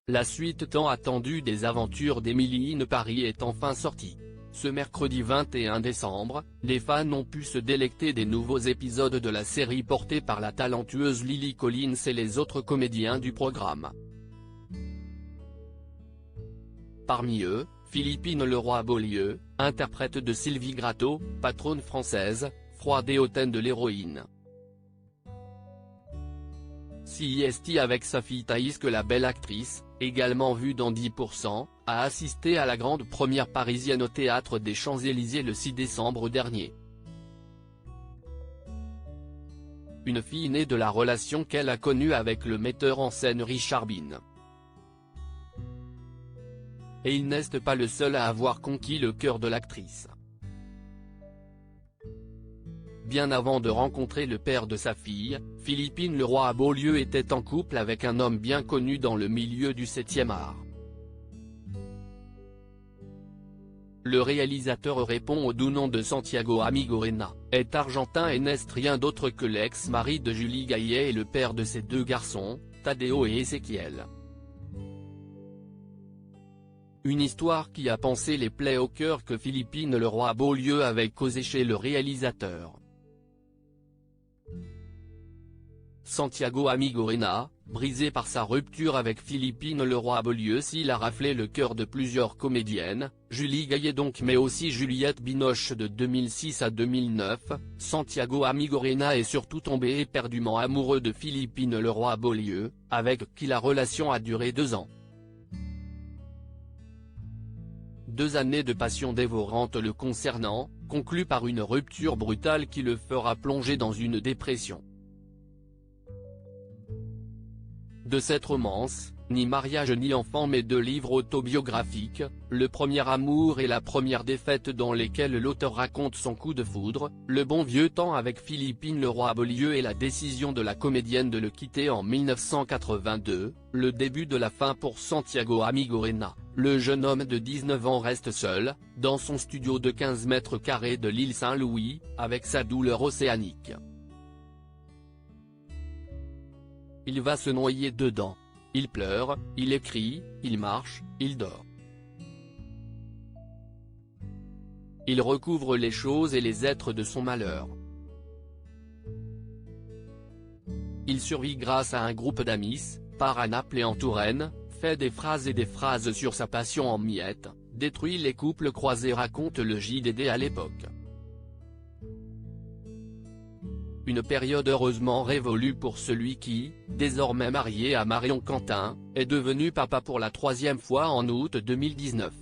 La suite tant attendue des aventures d'Emily in Paris est enfin sortie. Ce mercredi 21 décembre, les fans ont pu se délecter des nouveaux épisodes de la série portée par la talentueuse Lily Collins et les autres comédiens du programme. Parmi eux, Philippine Leroy-Beaulieu, interprète de Sylvie Gratton, patronne française, froide et hautaine de l'héroïne. CIST avec sa fille Thaïs que la belle actrice, également vue dans 10%, a assisté à la grande première parisienne au Théâtre des Champs-Élysées le 6 décembre dernier. Une fille née de la relation qu'elle a connue avec le metteur en scène Richard Bean. Et il n'est pas le seul à avoir conquis le cœur de l'actrice. Bien avant de rencontrer le père de sa fille, Philippine Leroy-Beaulieu était en couple avec un homme bien connu dans le milieu du 7e art. Le réalisateur répond au doux nom de Santiago Amigorena, est argentin et n'est rien d'autre que l'ex-mari de Julie Gaillet et le père de ses deux garçons, Tadeo et Ezequiel. Une histoire qui a pansé les plaies au cœur que Philippine Leroy-Beaulieu avait causé chez le réalisateur. Santiago Amigorena, brisé par sa rupture avec Philippine Leroy-Beaulieu s'il a raflé le cœur de plusieurs comédiennes, Julie Gaillet donc mais aussi Juliette Binoche de 2006 à 2009, Santiago Amigorena est surtout tombé éperdument amoureux de Philippine Leroy-Beaulieu, avec qui la relation a duré 2 ans. 2 années de passion dévorante le concernant, conclues par une rupture brutale qui le fera plonger dans une dépression. De cette romance, ni mariage ni enfant mais 2 livres autobiographiques, Le premier amour et La première défaite dans lesquels l'auteur raconte son coup de foudre, le bon vieux temps avec Philippine Leroy-Beaulieu et la décision de la comédienne de le quitter en 1982, le début de la fin pour Santiago Amigorena. Le jeune homme de 19 ans reste seul, dans son studio de 15 mètres carrés de l'île Saint-Louis, avec sa douleur océanique. Il va se noyer dedans. Il pleure, il écrit, il marche, il dort. Il recouvre les choses et les êtres de son malheur. Il survit grâce à un groupe d'amis, part à Naples et en Touraine, fait des phrases et des phrases sur sa passion en miettes, détruit les couples croisés raconte le JDD à l'époque. Une période heureusement révolue pour celui qui, désormais marié à Marion Quentin, est devenu papa pour la 3e fois en août 2019.